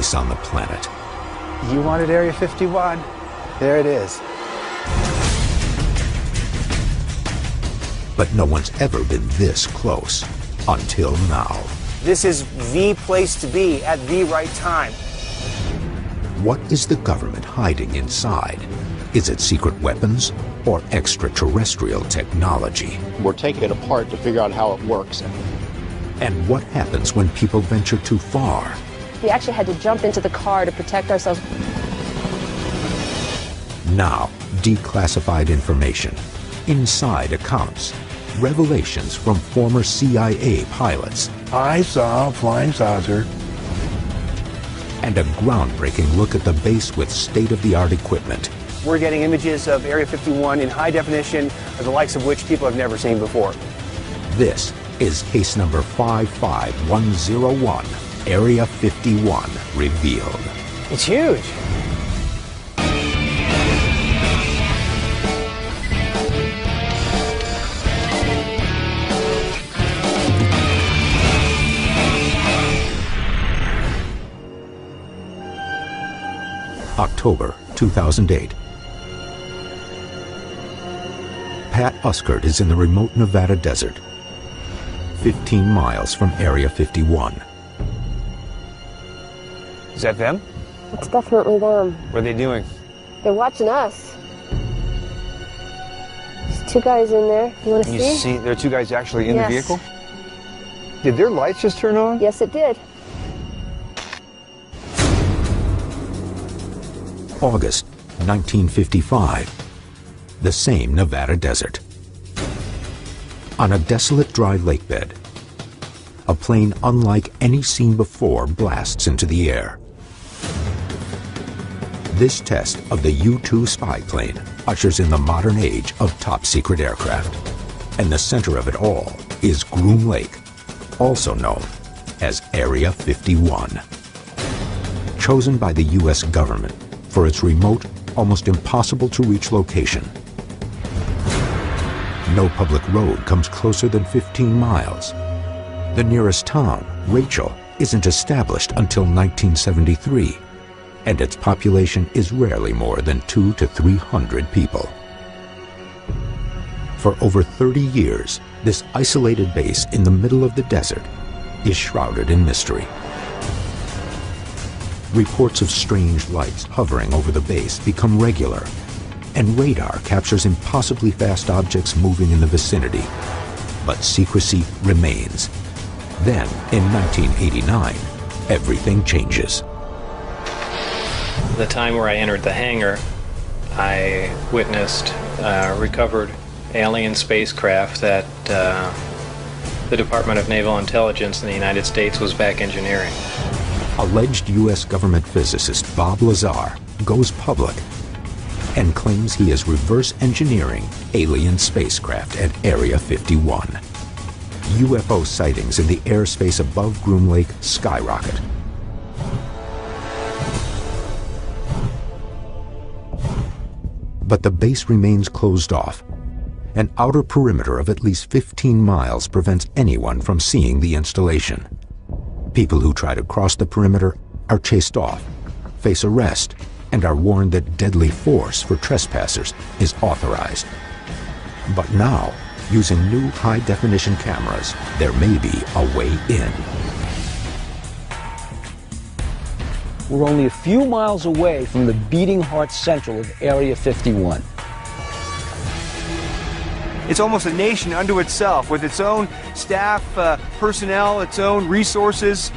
base on the planet. You wanted Area 51? There it is. But no one's ever been this close until now. This is the place to be at the right time. What is the government hiding inside? Is it secret weapons or extraterrestrial technology? We're taking it apart to figure out how it works. And what happens when people venture too far? We actually had to jump into the car to protect ourselves. Now, declassified information, inside accounts, revelations from former CIA pilots. I saw a flying saucer. And a groundbreaking look at the base with state-of-the-art equipment. We're getting images of Area 51 in high definition, the likes of which people have never seen before. This is case number 55101, Area 51 revealed. It's huge. October 2008. Pat Uskert is in the remote Nevada desert, 15 miles from Area 51. Is that them? It's definitely them. What are they doing? They're watching us. There's two guys in there. You want to You see? see, there are two guys actually in Yes. the vehicle? Did their lights just turn on? Yes, it did. August 1955. The same Nevada desert. On a desolate dry lake bed, a plane unlike any seen before blasts into the air. This test of the U-2 spy plane ushers in the modern age of top-secret aircraft. And the center of it all is Groom Lake, also known as Area 51. Chosen by the U.S. government for its remote, almost impossible-to-reach location. No public road comes closer than 15 miles. The nearest town, Rachel, isn't established until 1973, and its population is rarely more than 200 to 300 people. For over 30 years, this isolated base in the middle of the desert is shrouded in mystery. Reports of strange lights hovering over the base become regular, and radar captures impossibly fast objects moving in the vicinity. But secrecy remains. Then, in 1989, everything changes. The time where I entered the hangar, I witnessed recovered alien spacecraft that the Department of Naval Intelligence in the United States was back engineering. Alleged U.S. government physicist Bob Lazar goes public and claims he is reverse engineering alien spacecraft at Area 51. UFO sightings in the airspace above Groom Lake skyrocket. But the base remains closed off. An outer perimeter of at least 15 miles prevents anyone from seeing the installation. People who try to cross the perimeter are chased off, face arrest, and are warned that deadly force for trespassers is authorized. But now, using new high-definition cameras, there may be a way in. We're only a few miles away from the beating heart central of Area 51. It's almost a nation unto itself, with its own staff, personnel, its own resources.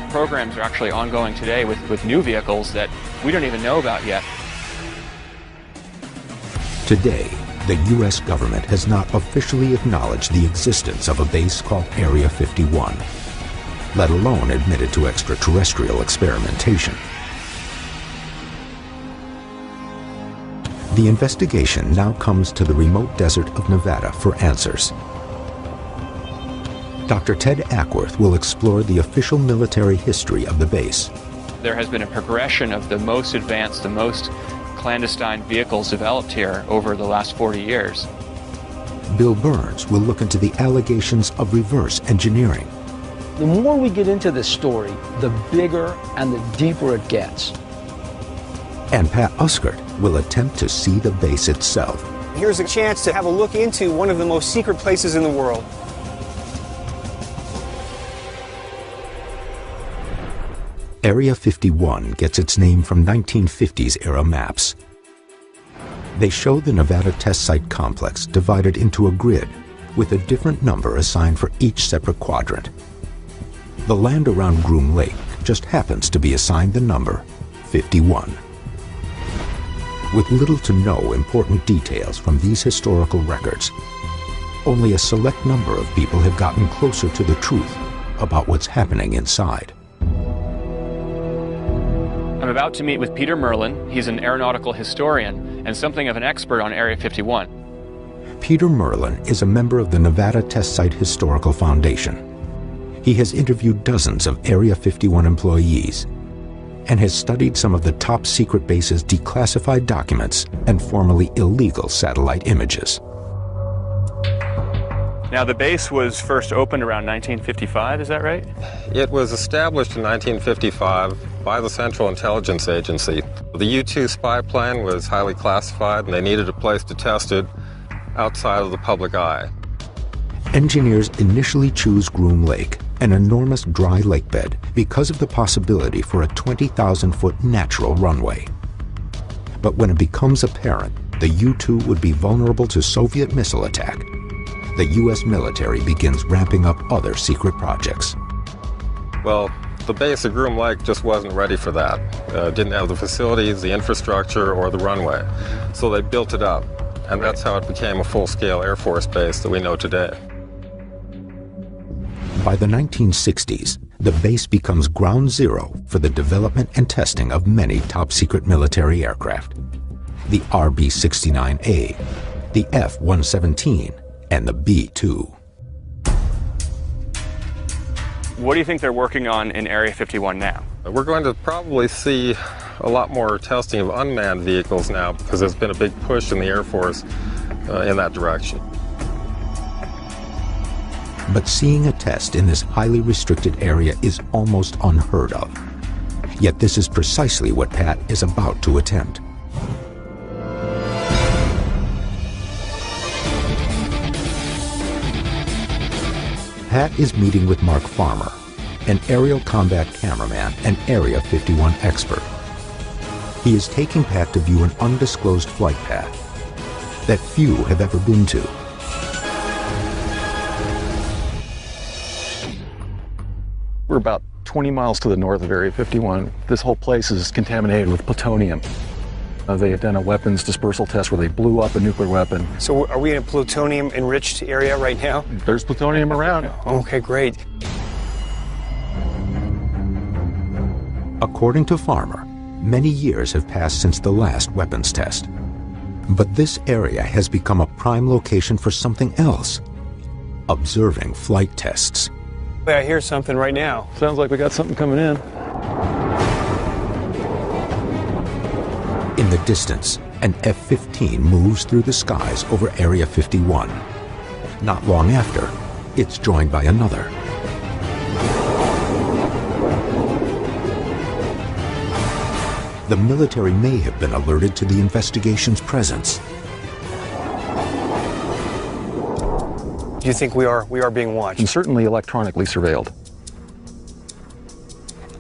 Programs are actually ongoing today with new vehicles that we don't even know about yet. Today, the U.S. government has not officially acknowledged the existence of a base called Area 51, let alone admitted to extraterrestrial experimentation. The investigation now comes to the remote desert of Nevada for answers. Dr. Ted Ackworth will explore the official military history of the base. There has been a progression of the most advanced, the most clandestine vehicles developed here over the last 40 years. Bill Burns will look into the allegations of reverse engineering. The more we get into this story, the bigger and the deeper it gets. And Pat Uskert will attempt to see the base itself. Here's a chance to have a look into one of the most secret places in the world. Area 51 gets its name from 1950s era maps. They show the Nevada test site complex divided into a grid with a different number assigned for each separate quadrant. The land around Groom Lake just happens to be assigned the number 51. With little to no important details from these historical records, only a select number of people have gotten closer to the truth about what's happening inside. I'm about to meet with Peter Merlin. He's an aeronautical historian and something of an expert on Area 51. Peter Merlin is a member of the Nevada Test Site Historical Foundation. He has interviewed dozens of Area 51 employees and has studied some of the top secret base's declassified documents and formerly illegal satellite images. Now, the base was first opened around 1955, is that right? It was established in 1955 by the Central Intelligence Agency. The U-2 spy plane was highly classified, and they needed a place to test it outside of the public eye. Engineers initially choose Groom Lake, an enormous dry lakebed, because of the possibility for a 20,000-foot natural runway. But when it becomes apparent the U-2 would be vulnerable to Soviet missile attack, the U.S. military begins ramping up other secret projects. Well, the base at Groom Lake just wasn't ready for that. Didn't have the facilities, the infrastructure, or the runway. So they built it up, and that's how it became a full-scale Air Force base that we know today. By the 1960s, the base becomes ground zero for the development and testing of many top-secret military aircraft. The RB-69A, the F-117, and the B-2. What do you think they're working on in Area 51 now? We're going to probably see a lot more testing of unmanned vehicles now because there's been a big push in the Air Force in that direction. But seeing a test in this highly restricted area is almost unheard of. Yet this is precisely what Pat is about to attempt. Pat is meeting with Mark Farmer, an aerial combat cameraman and Area 51 expert. He is taking Pat to view an undisclosed flight path that few have ever been to. We're about 20 miles to the north of Area 51. This whole place is contaminated with plutonium. They had done a weapons dispersal test where they blew up a nuclear weapon. So are we in a plutonium-enriched area right now? There's plutonium around. Okay, great. According to Farmer, many years have passed since the last weapons test. But this area has become a prime location for something else: observing flight tests. I hear something right now. Sounds like we got something coming in. In the distance, an F-15 moves through the skies over Area 51. Not long after, it's joined by another. The military may have been alerted to the investigation's presence. Do you think we are being watched? And certainly electronically surveilled.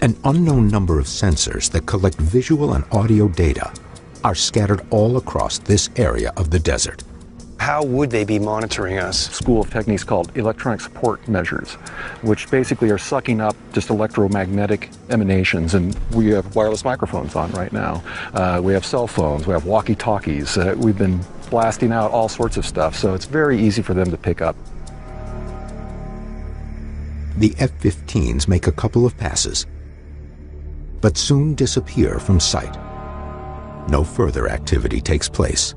An unknown number of sensors that collect visual and audio data are scattered all across this area of the desert. How would they be monitoring us? School of techniques called electronic support measures, which basically are sucking up just electromagnetic emanations. And we have wireless microphones on right now. We have cell phones, we have walkie-talkies. We've been blasting out all sorts of stuff, so it's very easy for them to pick up. The F-15s make a couple of passes, but soon disappear from sight. No further activity takes place.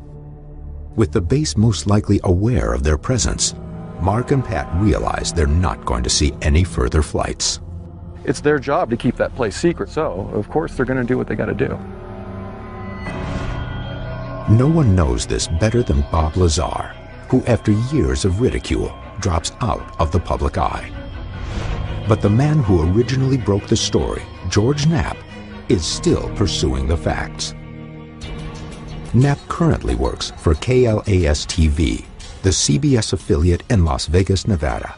With the base most likely aware of their presence, Mark and Pat realize they're not going to see any further flights. It's their job to keep that place secret, so of course they're going to do what they got to do. No one knows this better than Bob Lazar, who after years of ridicule drops out of the public eye. But the man who originally broke the story, George Knapp, is still pursuing the facts. Knapp currently works for KLAS-TV, the CBS affiliate in Las Vegas, Nevada.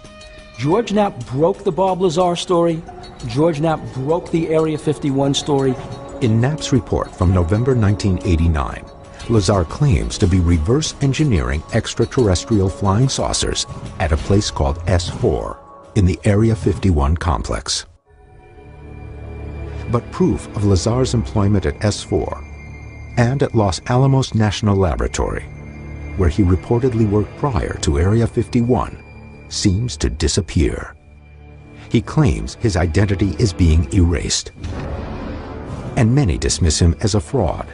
George Knapp broke the Bob Lazar story. George Knapp broke the Area 51 story. In Knapp's report from November 1989, Lazar claims to be reverse engineering extraterrestrial flying saucers at a place called S4 in the Area 51 complex. But proof of Lazar's employment at S4 and at Los Alamos National Laboratory, where he reportedly worked prior to Area 51, seems to disappear. He claims his identity is being erased, and many dismiss him as a fraud.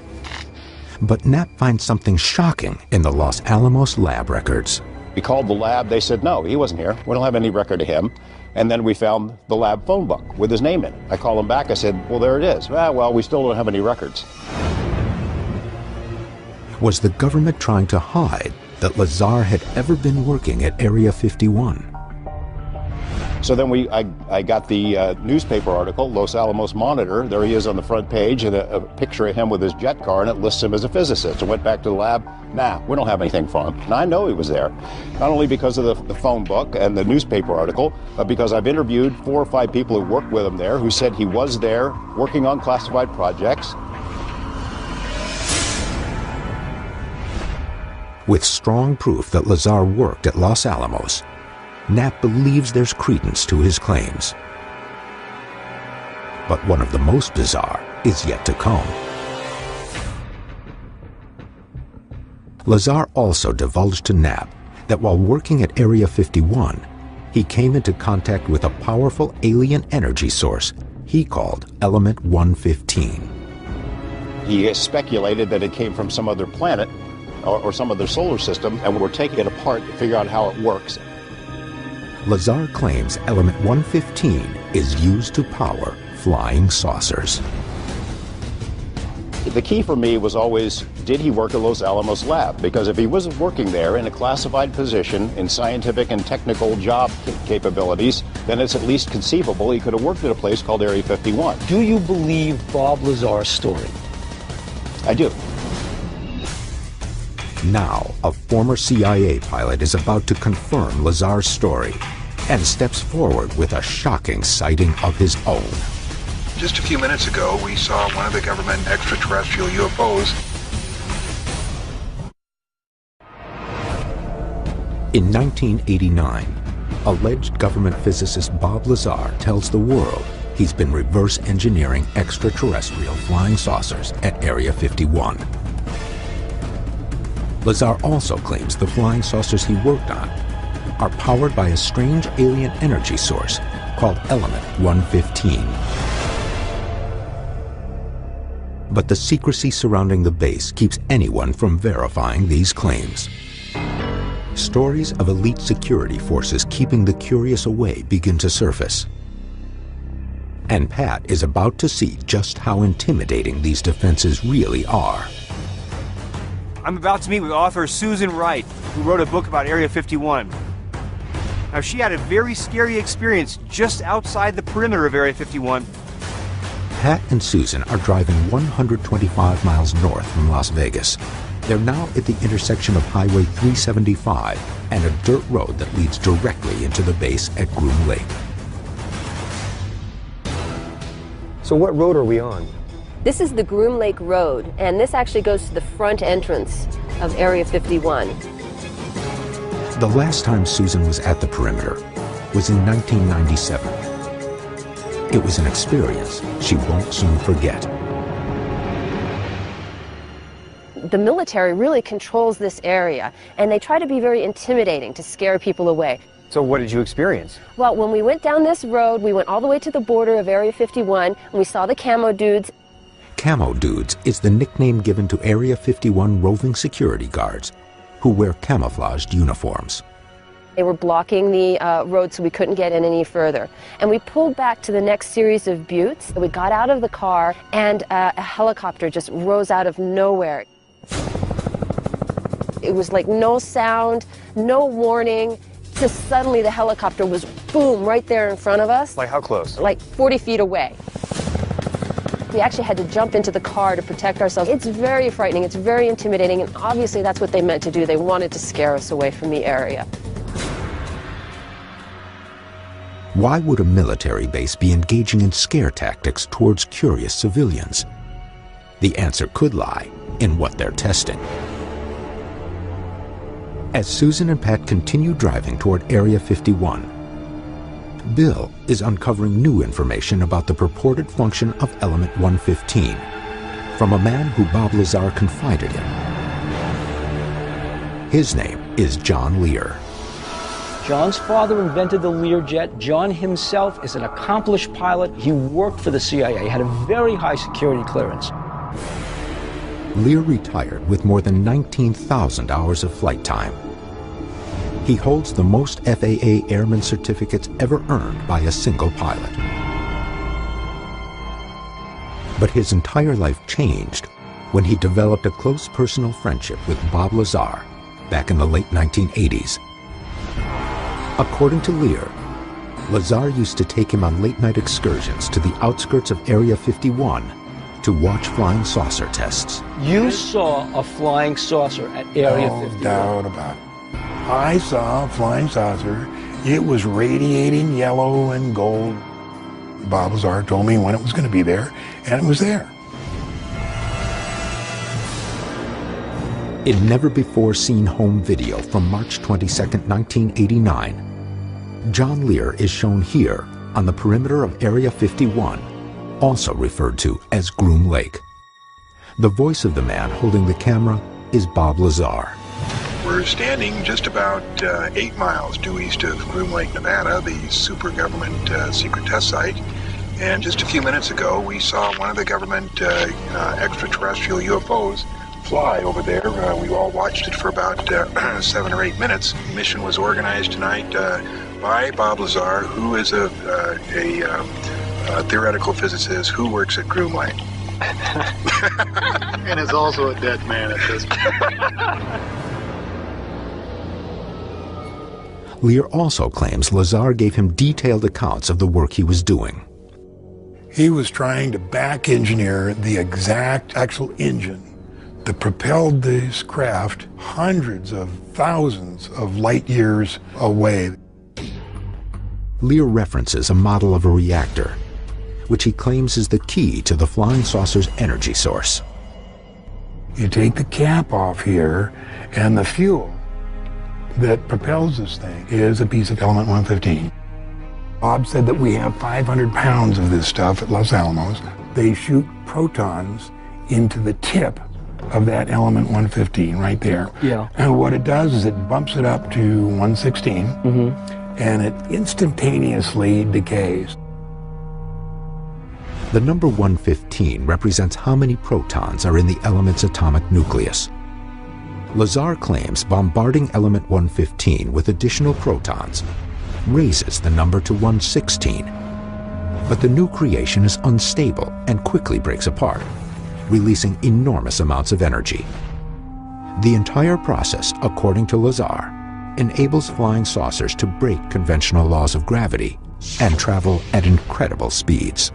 But Knapp finds something shocking in the Los Alamos lab records. We called the lab. They said, no, he wasn't here. We don't have any record of him. And then we found the lab phone book with his name in it. I called him back. I said, well, there it is. Ah, well, we still don't have any records. Was the government trying to hide that Lazar had ever been working at Area 51? So then I got the newspaper article, Los Alamos Monitor. There he is on the front page, and a picture of him with his jet car, and it lists him as a physicist. I went back to the lab. Nah, we don't have anything for him. And I know he was there, not only because of the phone book and the newspaper article, but because I've interviewed 4 or 5 people who worked with him there who said he was there working on classified projects. With strong proof that Lazar worked at Los Alamos, Knapp believes there's credence to his claims. But one of the most bizarre is yet to come. Lazar also divulged to Knapp that while working at Area 51, he came into contact with a powerful alien energy source he called Element 115. He speculated that it came from some other planet or some other solar system, and we're taking it apart to figure out how it works. Lazar claims Element 115 is used to power flying saucers. The key for me was always, did he work at Los Alamos lab? Because if he wasn't working there in a classified position in scientific and technical job capabilities, then it's at least conceivable he could have worked at a place called Area 51. Do you believe Bob Lazar's story? I do. Now, a former CIA pilot is about to confirm Lazar's story and steps forward with a shocking sighting of his own. Just a few minutes ago, we saw one of the government extraterrestrial UFOs. In 1989, alleged government physicist Bob Lazar tells the world he's been reverse engineering extraterrestrial flying saucers at Area 51. Lazar also claims the flying saucers he worked on are powered by a strange alien energy source called Element 115. But the secrecy surrounding the base keeps anyone from verifying these claims. Stories of elite security forces keeping the curious away begin to surface. And Pat is about to see just how intimidating these defenses really are. I'm about to meet with author Susan Wright, who wrote a book about Area 51. Now, she had a very scary experience just outside the perimeter of Area 51. Pat and Susan are driving 125 miles north from Las Vegas. They're now at the intersection of Highway 375 and a dirt road that leads directly into the base at Groom Lake. So what road are we on? This is the Groom Lake Road, and this actually goes to the front entrance of Area 51. The last time Susan was at the perimeter was in 1997. It was an experience she won't soon forget. The military really controls this area, and they try to be very intimidating to scare people away. So what did you experience? Well, when we went down this road, we went all the way to the border of Area 51, and we saw the camo dudes. Camo Dudes is the nickname given to Area 51 roving security guards who wear camouflaged uniforms. They were blocking the road so we couldn't get in any further. And we pulled back to the next series of buttes. We got out of the car, and a helicopter just rose out of nowhere. It was like no sound, no warning, So suddenly the helicopter was, boom, right there in front of us. Like how close? Like 40 feet away. We actually had to jump into the car to protect ourselves. It's very frightening, it's very intimidating, and obviously that's what they meant to do. They wanted to scare us away from the area. Why would a military base be engaging in scare tactics towards curious civilians? The answer could lie in what they're testing. As Susan and Pat continue driving toward Area 51, Bill is uncovering new information about the purported function of Element 115 from a man who Bob Lazar confided in. His name is John Lear. John's father invented the Learjet. John himself is an accomplished pilot. He worked for the CIA, had a very high security clearance. Lear retired with more than 19,000 hours of flight time. He holds the most FAA airman certificates ever earned by a single pilot. But his entire life changed when he developed a close personal friendship with Bob Lazar back in the late 1980s. According to Lear, Lazar used to take him on late-night excursions to the outskirts of Area 51 to watch flying saucer tests. You saw a flying saucer at Area 51. No doubt about it. I saw a flying saucer. It was radiating yellow and gold. Bob Lazar told me when it was going to be there, and it was there. In never-before-seen home video from March 22, 1989, John Lear is shown here on the perimeter of Area 51, also referred to as Groom Lake. The voice of the man holding the camera is Bob Lazar. We're standing just about 8 miles due east of Groom Lake, Nevada, the super government secret test site. And just a few minutes ago, we saw one of the government extraterrestrial UFOs fly over there. We all watched it for about 7 or 8 minutes. The mission was organized tonight by Bob Lazar, who is a theoretical physicist who works at Groom Lake. And is also a dead man at this point. Lear also claims Lazar gave him detailed accounts of the work he was doing. He was trying to back engineer the exact actual engine that propelled this craft hundreds of thousands of light years away. Lear references a model of a reactor, which he claims is the key to the flying saucer's energy source. You take the cap off here, and the fuel that propels this thing is a piece of element 115. Bob said that we have 500 pounds of this stuff at Los Alamos. They shoot protons into the tip of that element 115 right there. Yeah. And what it does is it bumps it up to 116, and it instantaneously decays. The number 115 represents how many protons are in the element's atomic nucleus. Lazar claims bombarding element 115 with additional protons raises the number to 116. But the new creation is unstable and quickly breaks apart, releasing enormous amounts of energy. The entire process, according to Lazar, enables flying saucers to break conventional laws of gravity and travel at incredible speeds.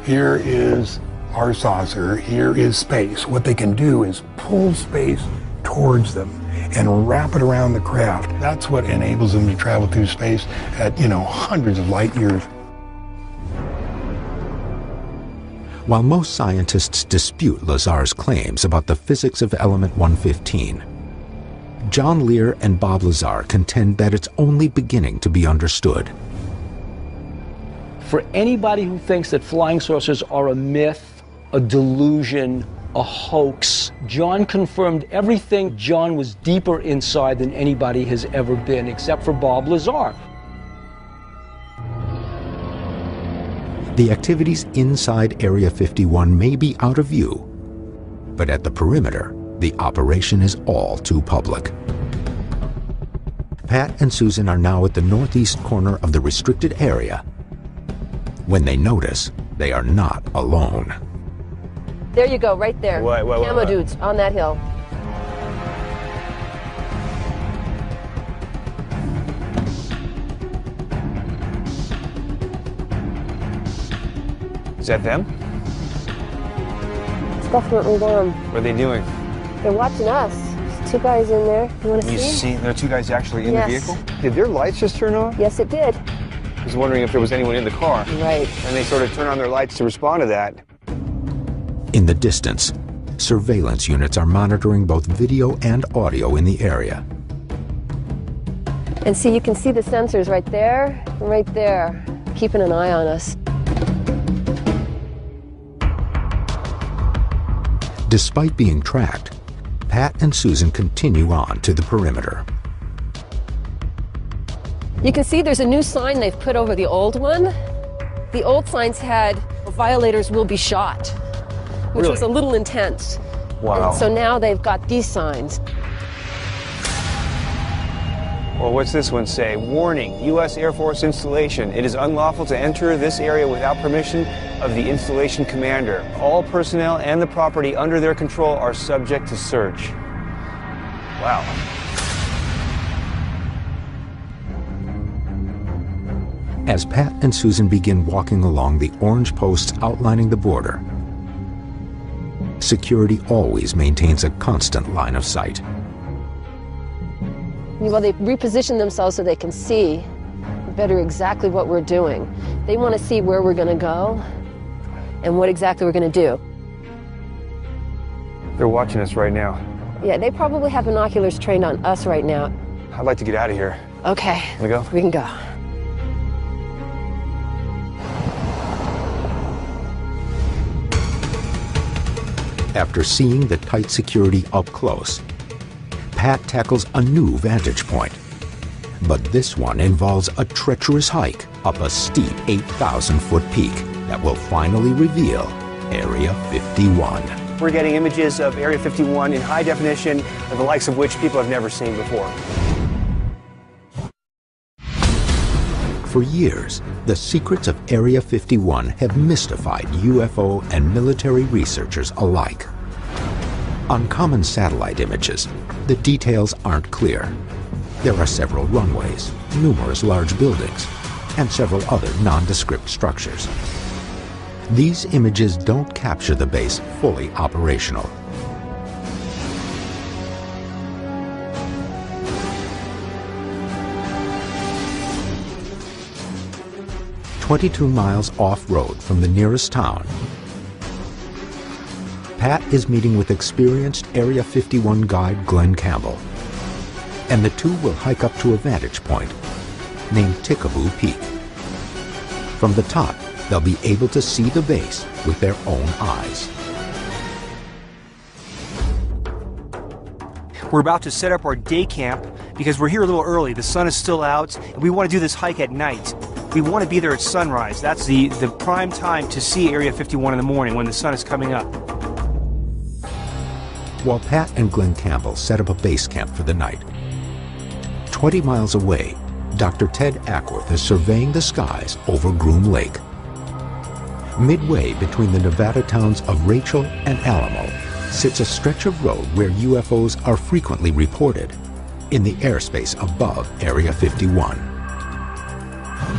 Here is our saucer, here is space. What they can do is pull space towards them and wrap it around the craft. That's what enables them to travel through space at, hundreds of light years. While most scientists dispute Lazar's claims about the physics of element 115, John Lear and Bob Lazar contend that it's only beginning to be understood. For anybody who thinks that flying saucers are a myth, a delusion, a hoax, John confirmed everything. John was deeper inside than anybody has ever been, except for Bob Lazar. The activities inside Area 51 may be out of view, but at the perimeter, the operation is all too public. Pat and Susan are now at the northeast corner of the restricted area when they notice they are not alone. There you go, right there. Camo dudes on that hill. Is that them? It's definitely them. What are they doing? They're watching us. There's two guys in there. You want to You see? see, there are two guys actually in the vehicle? Did their lights just turn on? Yes, it did. I was wondering if there was anyone in the car. Right. And they sort of turn on their lights to respond to that. In the distance, surveillance units are monitoring both video and audio in the area. And see, you can see the sensors right there, keeping an eye on us. Despite being tracked, Pat and Susan continue on to the perimeter. You can see there's a new sign they've put over the old one. The old signs had, violators will be shot, which was a little intense. Wow. And so now they've got these signs. Well, what's this one say? Warning, U.S. Air Force installation. It is unlawful to enter this area without permission of the installation commander. All personnel and the property under their control are subject to search. Wow. As Pat and Susan begin walking along the orange posts outlining the border, security always maintains a constant line of sight. Well, they reposition themselves so they can see better exactly what we're doing. They want to see where we're going to go and what exactly we're going to do. They're watching us right now. Yeah, they probably have binoculars trained on us right now. I'd like to get out of here. Okay. Can we go? We can go. After seeing the tight security up close, Pat tackles a new vantage point. But this one involves a treacherous hike up a steep 8,000-foot peak that will finally reveal Area 51. We're getting images of Area 51 in high definition, the likes of which people have never seen before. For years, the secrets of Area 51 have mystified UFO and military researchers alike. On common satellite images, the details aren't clear. There are several runways, numerous large buildings, and several other nondescript structures. These images don't capture the base fully operational. "22 miles off-road from the nearest town, Pat is meeting with experienced Area 51 guide Glenn Campbell, and the two will hike up to a vantage point named Tickaboo Peak. From the top, they'll be able to see the base with their own eyes. We're about to set up our day camp because we're here a little early. The sun is still out, and we want to do this hike at night. We want to be there at sunrise. That's the prime time to see Area 51 in the morning when the sun is coming up. While Pat and Glenn Campbell set up a base camp for the night, 20 miles away, Dr. Ted Ackworth is surveying the skies over Groom Lake. Midway between the Nevada towns of Rachel and Alamo sits a stretch of road where UFOs are frequently reported in the airspace above Area 51.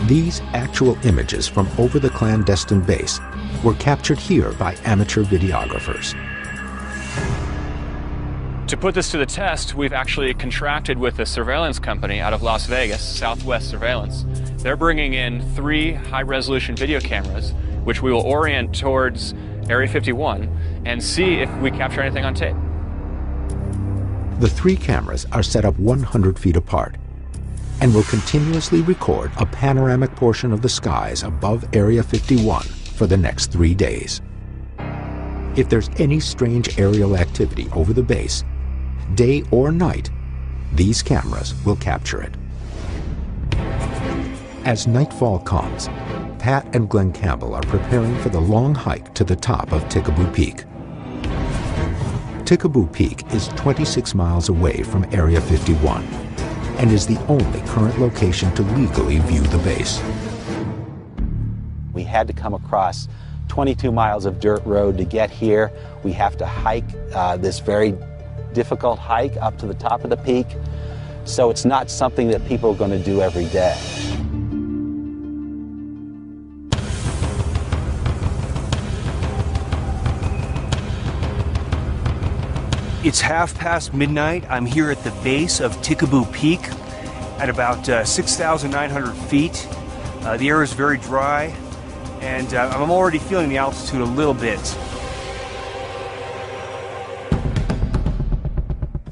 These actual images from over the clandestine base were captured here by amateur videographers. To put this to the test, we've actually contracted with a surveillance company out of Las Vegas, Southwest Surveillance. They're bringing in 3 high-resolution video cameras, which we will orient towards Area 51 and see if we capture anything on tape. The 3 cameras are set up 100 feet apart and will continuously record a panoramic portion of the skies above Area 51 for the next 3 days. If there's any strange aerial activity over the base, day or night, these cameras will capture it. As nightfall comes, Pat and Glenn Campbell are preparing for the long hike to the top of Tickaboo Peak. Tickaboo Peak is 26 miles away from Area 51 and is the only current location to legally view the base. We had to come across 22 miles of dirt road to get here. We have to hike this very difficult hike up to the top of the peak. So it's not something that people are going to do every day. It's midnight. I'm here at the base of Tikaboo Peak at about 6,900 feet. The air is very dry, and I'm already feeling the altitude a little bit.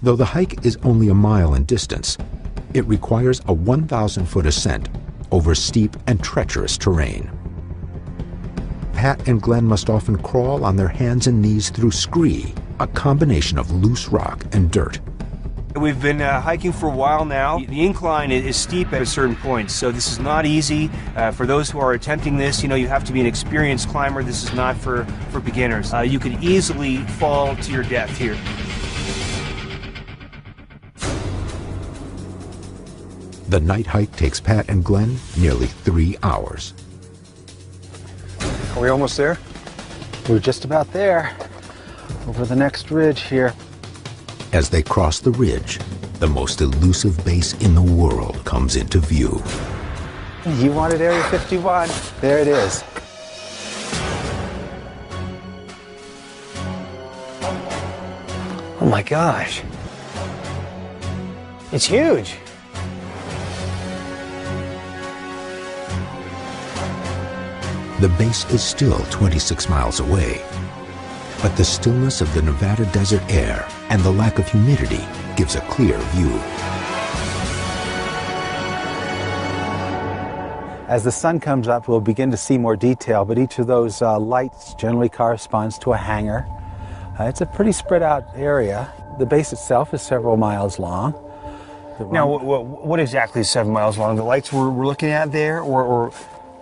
Though the hike is only a mile in distance, it requires a 1,000-foot ascent over steep and treacherous terrain. Pat and Glenn must often crawl on their hands and knees through scree, a combination of loose rock and dirt. We've been hiking for a while now. The incline is steep at certain points, so this is not easy. For those who are attempting this, you have to be an experienced climber. This is not for beginners. You could easily fall to your death here. The night hike takes Pat and Glenn nearly 3 hours. Are we almost there? We're just about there, over the next ridge here. As they cross the ridge, the most elusive base in the world comes into view. You wanted Area 51. There it is. Oh my gosh. It's huge. The base is still 26 miles away, but the stillness of the Nevada desert air and the lack of humidity gives a clear view. As the sun comes up, we'll begin to see more detail, but each of those lights generally corresponds to a hangar. It's a pretty spread out area. The base itself is several miles long. Now, what exactly is 7 miles long? The lights we're looking at there, or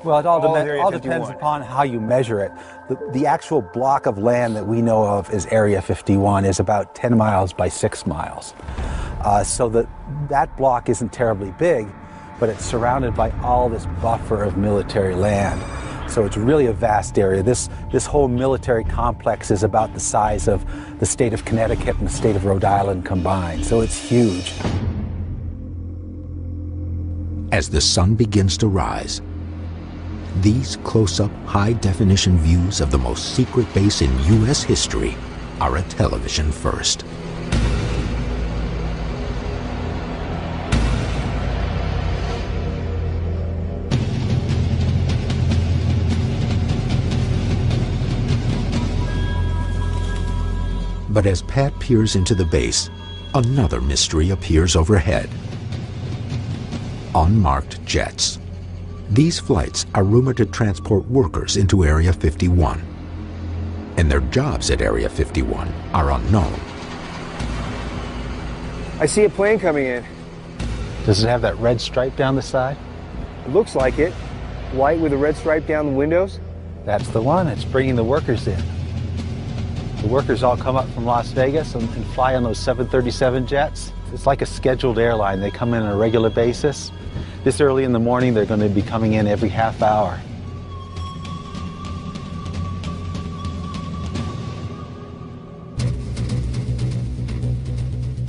well, it all depends upon how you measure it. The actual block of land that we know of as Area 51 is about 10 miles by 6 miles. So that block isn't terribly big, but it's surrounded by all this buffer of military land. So it's really a vast area. This whole military complex is about the size of the state of Connecticut and the state of Rhode Island combined. So it's huge. As the sun begins to rise, these close-up, high-definition views of the most secret base in U.S. history are a television first. But as Pat peers into the base, another mystery appears overhead. Unmarked jets. These flights are rumored to transport workers into Area 51, and their jobs at Area 51 are unknown. I see a plane coming in. Does it have that red stripe down the side? It looks like it. White with a red stripe down the windows. That's the one. It's bringing the workers in. The workers all come up from Las Vegas and fly on those 737 jets. It's like a scheduled airline. They come in on a regular basis. This early in the morning, they're going to be coming in every half hour.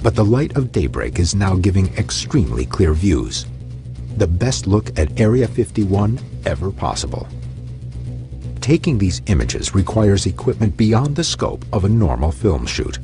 But the light of daybreak is now giving extremely clear views. The best look at Area 51 ever possible. Taking these images requires equipment beyond the scope of a normal film shoot.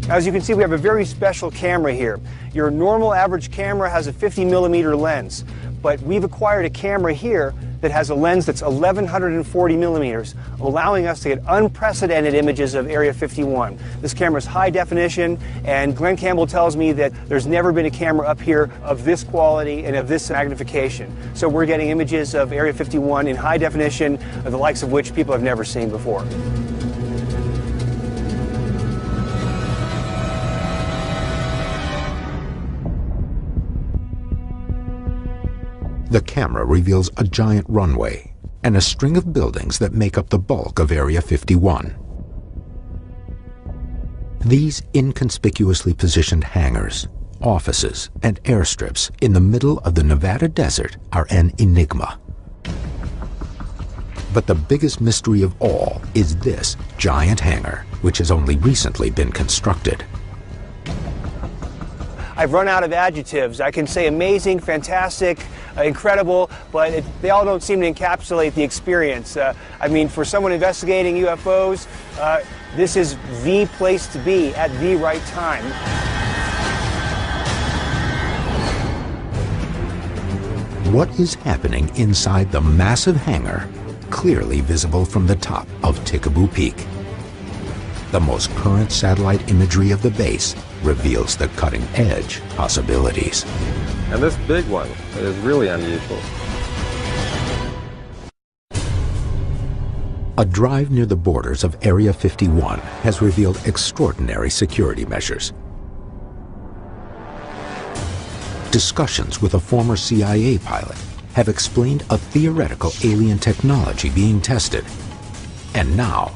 As you can see, we have a very special camera here. Your normal average camera has a 50-millimeter lens, but we've acquired a camera here that has a lens that's 1,140 millimeters, allowing us to get unprecedented images of Area 51. This camera is high definition, and Glenn Campbell tells me that there's never been a camera up here of this quality and of this magnification. So we're getting images of Area 51 in high definition, of the likes of which people have never seen before. The camera reveals a giant runway and a string of buildings that make up the bulk of Area 51. These inconspicuously positioned hangars, offices, and airstrips in the middle of the Nevada desert are an enigma. But the biggest mystery of all is this giant hangar, which has only recently been constructed. I've run out of adjectives. I can say amazing, fantastic, incredible, but they all don't seem to encapsulate the experience. I mean, for someone investigating UFOs, this is the place to be at the right time. What is happening inside the massive hangar, clearly visible from the top of Tikaboo Peak? The most current satellite imagery of the base reveals the cutting-edge possibilities. And this big one is really unusual. A drive near the borders of Area 51 has revealed extraordinary security measures. Discussions with a former CIA pilot have explained a theoretical alien technology being tested. And now,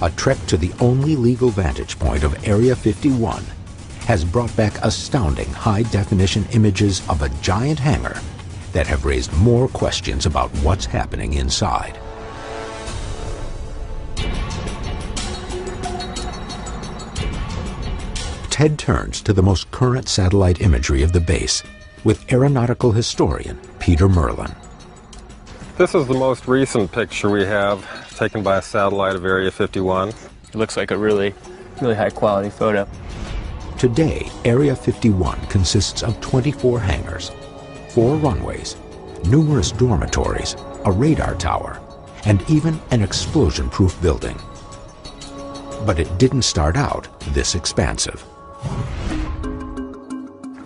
a trek to the only legal vantage point of Area 51 has brought back astounding high-definition images of a giant hangar that have raised more questions about what's happening inside. Ted turns to the most current satellite imagery of the base with aeronautical historian Peter Merlin. This is the most recent picture we have taken by a satellite of Area 51. It looks like a really high-quality photo. Today, Area 51 consists of 24 hangars, 4 runways, numerous dormitories, a radar tower, and even an explosion-proof building. But it didn't start out this expansive.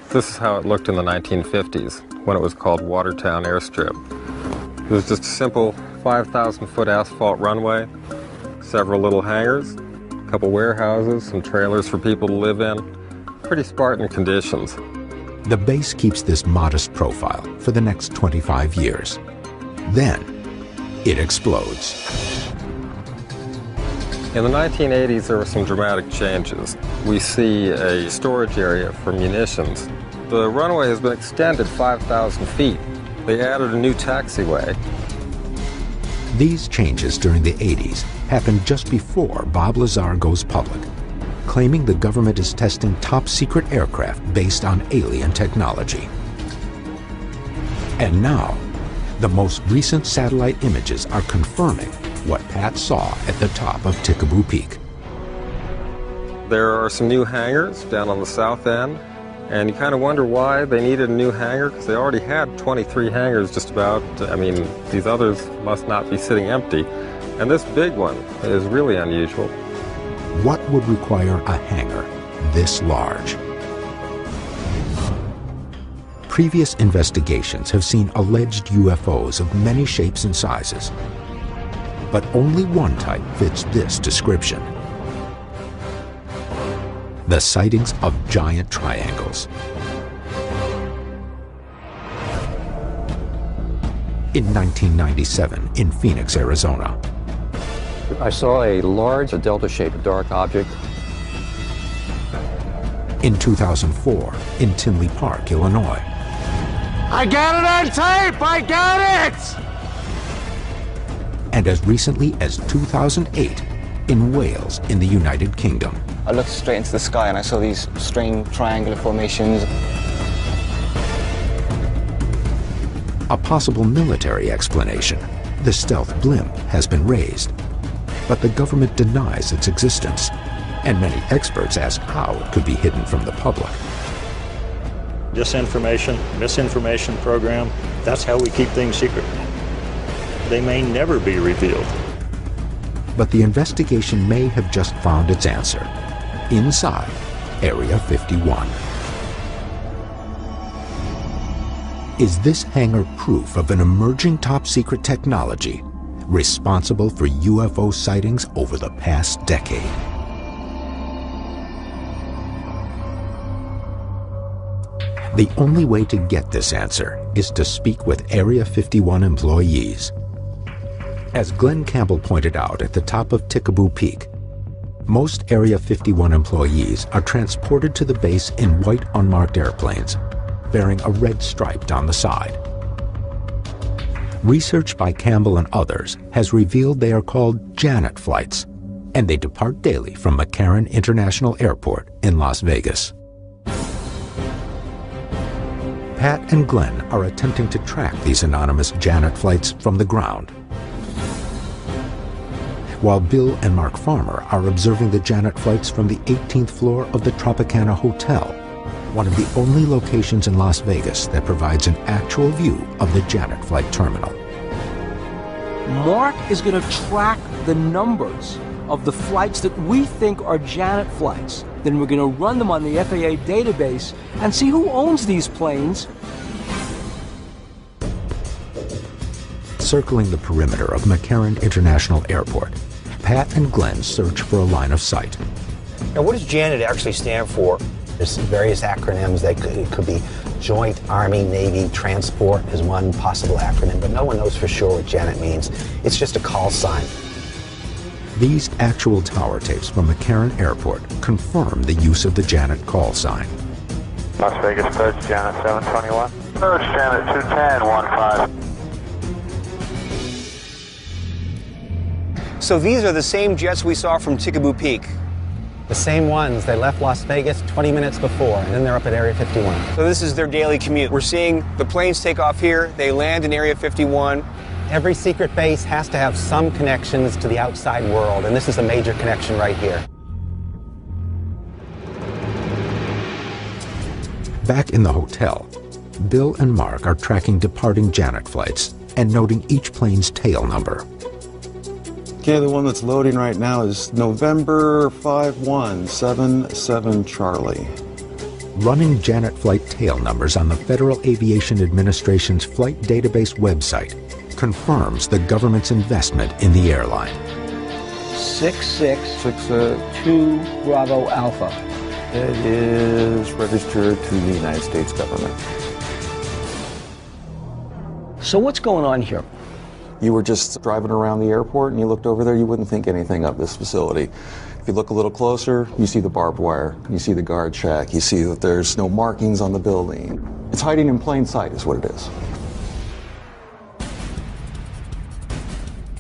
This is how it looked in the 1950s, when it was called Watertown Airstrip. It was just a simple 5,000-foot asphalt runway, several little hangars, a couple warehouses, some trailers for people to live in. Pretty Spartan conditions. The base keeps this modest profile for the next 25 years. Then, it explodes. In the 1980s, there were some dramatic changes. We see a storage area for munitions. The runway has been extended 5,000 feet. They added a new taxiway. These changes during the 80s happened just before Bob Lazar goes public, claiming the government is testing top-secret aircraft based on alien technology. And now, the most recent satellite images are confirming what Pat saw at the top of Tikaboo Peak. There are some new hangars down on the south end, and you kind of wonder why they needed a new hangar, because they already had 23 hangars just about. I mean, these others must not be sitting empty. And this big one is really unusual. What would require a hangar this large? Previous investigations have seen alleged UFOs of many shapes and sizes, but only one type fits this description. The sightings of giant triangles. In 1997 in Phoenix, Arizona. I saw a large delta-shaped dark object. In 2004 in Tinley Park, Illinois. I got it on tape! I got it! And as recently as 2008 in Wales in the United Kingdom. I looked straight into the sky and I saw these strange triangular formations. A possible military explanation. The stealth blimp has been raised, but the government denies its existence, and many experts ask how it could be hidden from the public. Disinformation, misinformation program, that's how we keep things secret. They may never be revealed. But the investigation may have just found its answer inside Area 51. Is this hangar proof of an emerging top-secret technology responsible for UFO sightings over the past decade? The only way to get this answer is to speak with Area 51 employees. As Glenn Campbell pointed out at the top of Tikaboo Peak, most Area 51 employees are transported to the base in white unmarked airplanes, bearing a red stripe down the side. Research by Campbell and others has revealed they are called Janet flights, and they depart daily from McCarran International Airport in Las Vegas. Pat and Glenn are attempting to track these anonymous Janet flights from the ground, while Bill and Mark Farmer are observing the Janet flights from the 18th floor of the Tropicana Hotel, one of the only locations in Las Vegas that provides an actual view of the Janet flight terminal. Mark is going to track the numbers of the flights that we think are Janet flights. Then we're going to run them on the FAA database and see who owns these planes. Circling the perimeter of McCarran International Airport, Pat and Glenn search for a line of sight. Now, what does Janet actually stand for? There's various acronyms. It could be Joint Army Navy Transport is one possible acronym, but no one knows for sure what Janet means. It's just a call sign. These actual tower tapes from McCarran Airport confirm the use of the Janet call sign. Las Vegas, Purge Janet 721. Purge Janet 21015. So these are the same jets we saw from Tikaboo Peak. The same ones. They left Las Vegas 20 minutes before, and then they're up at Area 51. So this is their daily commute. We're seeing the planes take off here, they land in Area 51. Every secret base has to have some connections to the outside world, and this is a major connection right here. Back in the hotel, Bill and Mark are tracking departing Janet flights and noting each plane's tail number. Okay, the one that's loading right now is November 5177 Charlie. Running Janet flight tail numbers on the Federal Aviation Administration's flight database website confirms the government's investment in the airline. 6662 Bravo Alpha. It is registered to the United States government. So what's going on here? You were just driving around the airport and you looked over there, you wouldn't think anything of this facility. If you look a little closer, you see the barbed wire, you see the guard shack, you see that there's no markings on the building. It's hiding in plain sight is what it is.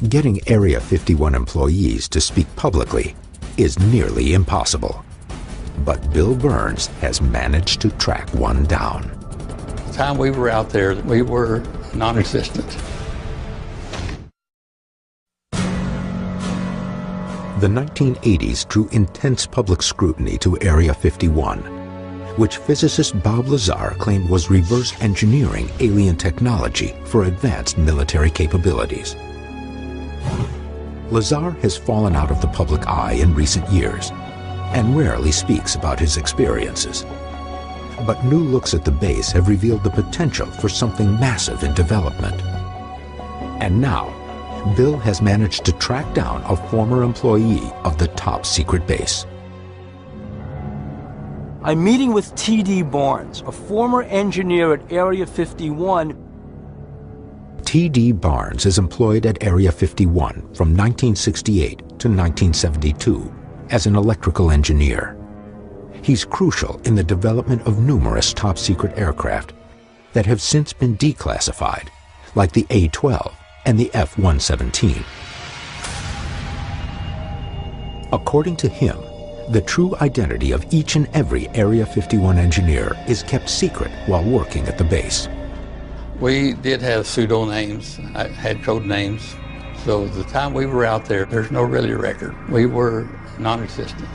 Getting Area 51 employees to speak publicly is nearly impossible. But Bill Burns has managed to track one down. The time we were out there, we were non-existent. The 1980s drew intense public scrutiny to Area 51, which physicist Bob Lazar claimed was reverse engineering alien technology for advanced military capabilities. Lazar has fallen out of the public eye in recent years and rarely speaks about his experiences. But new looks at the base have revealed the potential for something massive in development. And now, Bill has managed to track down a former employee of the top secret base. I'm meeting with T.D. Barnes, a former engineer at Area 51. T.D. Barnes is employed at Area 51 from 1968 to 1972 as an electrical engineer. He's crucial in the development of numerous top-secret aircraft that have since been declassified, like the A-12 and the F-117. According to him, the true identity of each and every Area 51 engineer is kept secret while working at the base. We did have pseudo names, had code names, so the time we were out there, there's no really record. We were non-existent.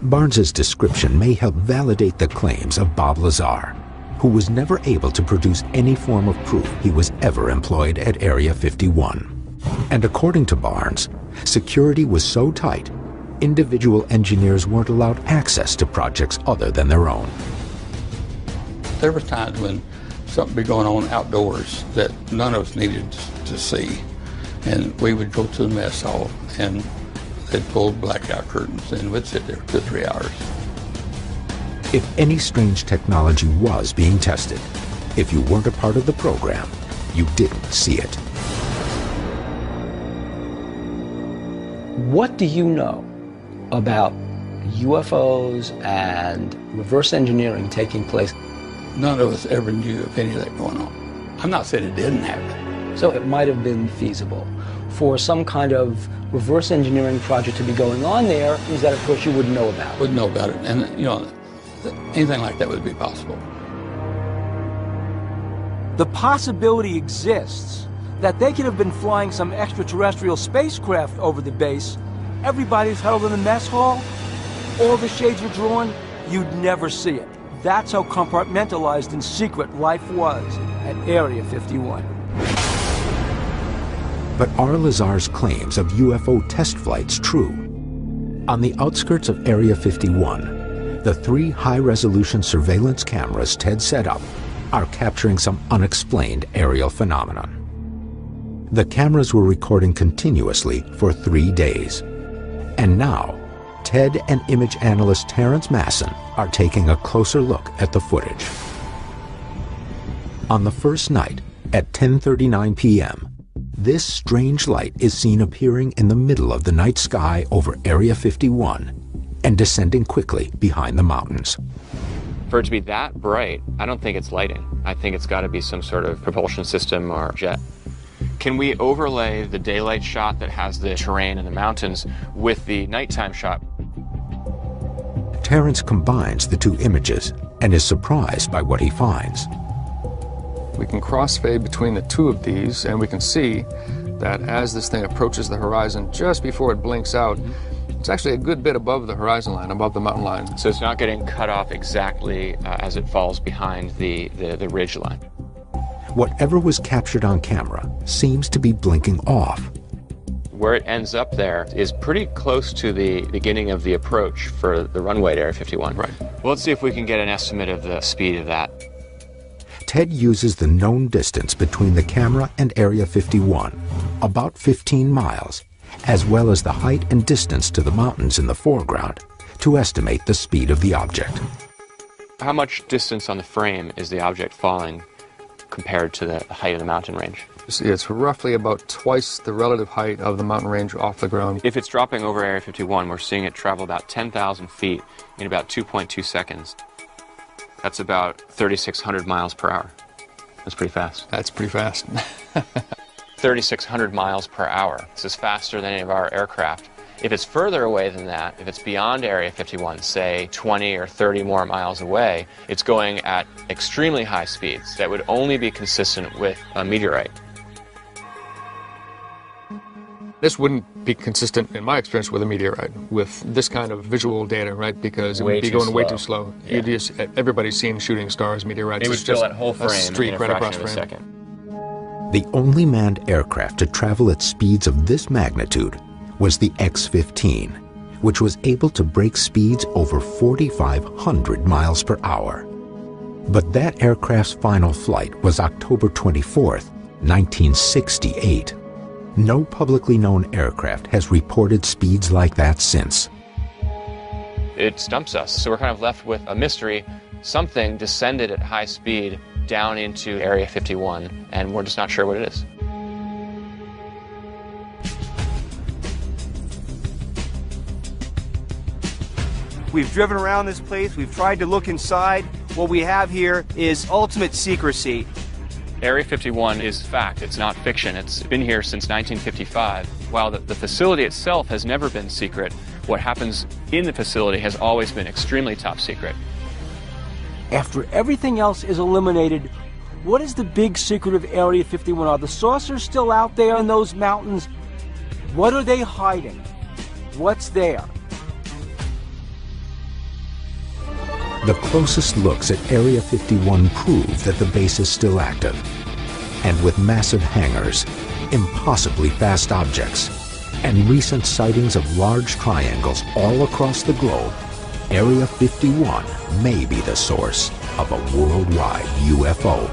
Barnes's description may help validate the claims of Bob Lazar, who was never able to produce any form of proof he was ever employed at Area 51. And according to Barnes, security was so tight, individual engineers weren't allowed access to projects other than their own. There were times when something would be going on outdoors that none of us needed to see. And we would go to the mess hall and they'd pull blackout curtains and we'd sit there for 3 hours. If any strange technology was being tested, if you weren't a part of the program, you didn't see it. What do you know about UFOs and reverse engineering taking place? None of us ever knew of any of that going on. I'm not saying it didn't happen. So it might have been feasible for some kind of reverse engineering project to be going on there, is that of course you wouldn't know about. Wouldn't know about it. And you know, anything like that would be possible. The possibility exists that they could have been flying some extraterrestrial spacecraft over the base. Everybody's huddled in the mess hall. All the shades are drawn. You'd never see it. That's how compartmentalized and secret life was at Area 51. But are Lazar's claims of UFO test flights true? On the outskirts of Area 51, the 3 high-resolution surveillance cameras Ted set up are capturing some unexplained aerial phenomenon. The cameras were recording continuously for 3 days. And now, Ted and image analyst Terrence Masson are taking a closer look at the footage. On the first night, at 10:39 p.m., this strange light is seen appearing in the middle of the night sky over Area 51 and descending quickly behind the mountains. For it to be that bright, I don't think it's lighting. I think it's got to be some sort of propulsion system or jet. Can we overlay the daylight shot that has the terrain and the mountains with the nighttime shot? Terrence combines the 2 images and is surprised by what he finds. We can crossfade between the 2 of these, and we can see that as this thing approaches the horizon, just before it blinks out, it's actually a good bit above the horizon line, above the mountain line. So it's not getting cut off exactly as it falls behind the ridge line. Whatever was captured on camera seems to be blinking off. Where it ends up there is pretty close to the beginning of the approach for the runway to Area 51. Right. Well, let's see if we can get an estimate of the speed of that. Ted uses the known distance between the camera and Area 51, about 15 miles, as well as the height and distance to the mountains in the foreground, to estimate the speed of the object. How much distance on the frame is the object falling compared to the height of the mountain range? It's roughly about twice the relative height of the mountain range off the ground. If it's dropping over Area 51, we're seeing it travel about 10,000 feet in about 2.2 seconds. That's about 3,600 miles per hour. That's pretty fast. That's pretty fast. 3,600 miles per hour. This is faster than any of our aircraft. If it's further away than that, if it's beyond Area 51, say 20 or 30 more miles away, it's going at extremely high speeds that would only be consistent with a meteorite. This wouldn't be consistent, in my experience, with a meteorite, with this kind of visual data, right? Because it would be going way too slow. Yeah. Everybody's seen shooting stars, meteorites. It would fill that whole frame a streak in a right across fraction of a frame. second. The only manned aircraft to travel at speeds of this magnitude was the X-15, which was able to break speeds over 4,500 miles per hour. But that aircraft's final flight was October 24th, 1968. No publicly known aircraft has reported speeds like that since. It stumps us, so we're kind of left with a mystery. Something descended at high speed down into Area 51, and we're just not sure what it is. We've driven around this place, we've tried to look inside. What we have here is ultimate secrecy. Area 51 is fact, it's not fiction. It's been here since 1955. While the facility itself has never been secret, what happens in the facility has always been extremely top secret. After everything else is eliminated, what is the big secret of Area 51? Are the saucers still out there in those mountains? What are they hiding? What's there? The closest looks at Area 51 prove that the base is still active. And with massive hangars, impossibly fast objects, and recent sightings of large triangles all across the globe, Area 51 may be the source of a worldwide UFO